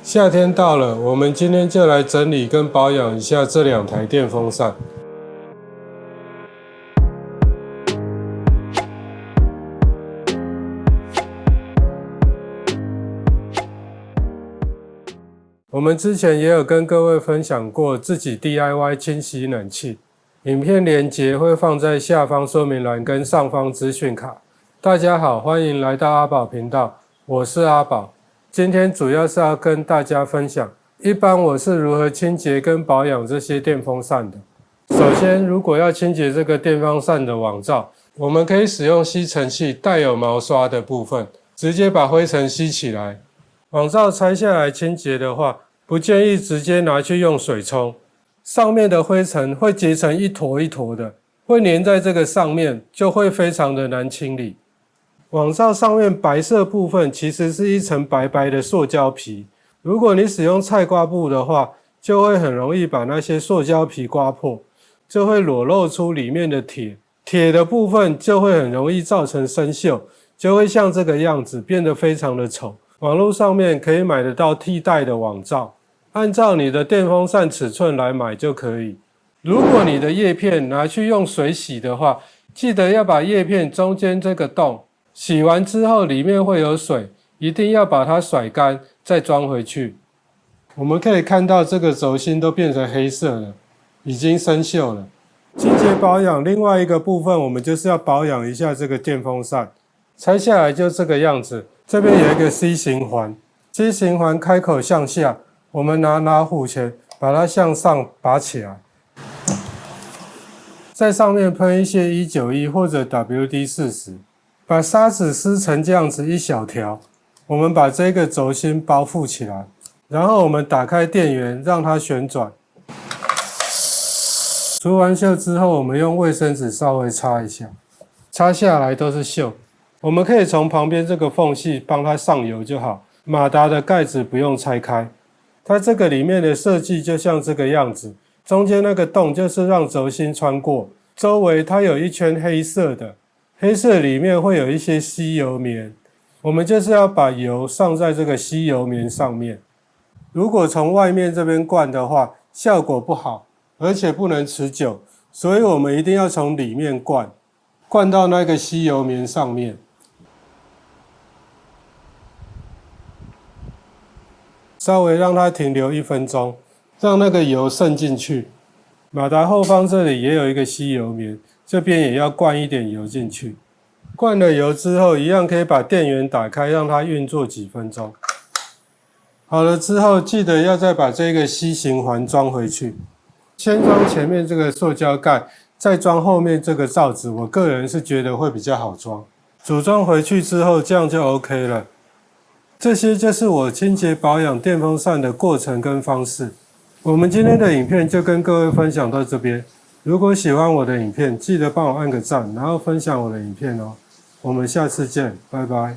夏天到了，我们今天就来整理跟保养一下这2台电风扇。我们之前也有跟各位分享过自己 DIY 清洗冷气，影片连结会放在下方说明栏跟上方资讯卡。大家好，欢迎来到阿宝频道，我是阿宝。今天主要是要跟大家分享，一般我是如何清洁跟保养这些电风扇的。首先，如果要清洁这个电风扇的网罩，我们可以使用吸尘器带有毛刷的部分，直接把灰尘吸起来。网罩拆下来清洁的话，不建议直接拿去用水冲，上面的灰尘会结成一坨一坨的，会粘在这个上面，就会非常的难清理。网罩上面白色部分其实是一层白白的塑胶皮，如果你使用菜瓜布的话，就会很容易把那些塑胶皮刮破，就会裸露出里面的铁，铁的部分就会很容易造成生锈，就会像这个样子变得非常的丑。网络上面可以买得到替代的网罩，按照你的电风扇尺寸来买就可以。如果你的叶片拿去用水洗的话，记得要把叶片中间这个洞洗完之后里面会有水，一定要把它甩干再装回去。我们可以看到这个轴心都变成黑色了，已经生锈了。清洁保养另外一个部分，我们就是要保养一下这个电风扇。拆下来就这个样子，这边有一个 C 型环，C 型环开口向下，我们拿拉虎钳把它向上拔起来，在上面喷一些191或者 WD-40， 把砂纸撕成这样子一小条，我们把这个轴心包覆起来，然后我们打开电源让它旋转。除完锈之后，我们用卫生纸稍微擦一下，擦下来都是锈。我们可以从旁边这个缝隙帮它上油就好，马达的盖子不用拆开。它这个里面的设计就像这个样子，中间那个洞就是让轴心穿过，周围它有一圈黑色的，黑色里面会有一些吸油棉，我们就是要把油上在这个吸油棉上面。如果从外面这边灌的话，效果不好，而且不能持久，所以我们一定要从里面灌，灌到那个吸油棉上面。稍微让它停留1分钟，让那个油渗进去。马达后方这里也有一个吸油棉，这边也要灌一点油进去。灌了油之后，一样可以把电源打开，让它运作几分钟。好了之后，记得要再把这个 C 型环装回去。先装前面这个塑胶盖，再装后面这个罩子，我个人是觉得会比较好装。组装回去之后，这样就 OK 了。这些就是我清洁保养电风扇的过程跟方式。我们今天的影片就跟各位分享到这边。如果喜欢我的影片，记得帮我按个赞，然后分享我的影片哦。我们下次见，拜拜。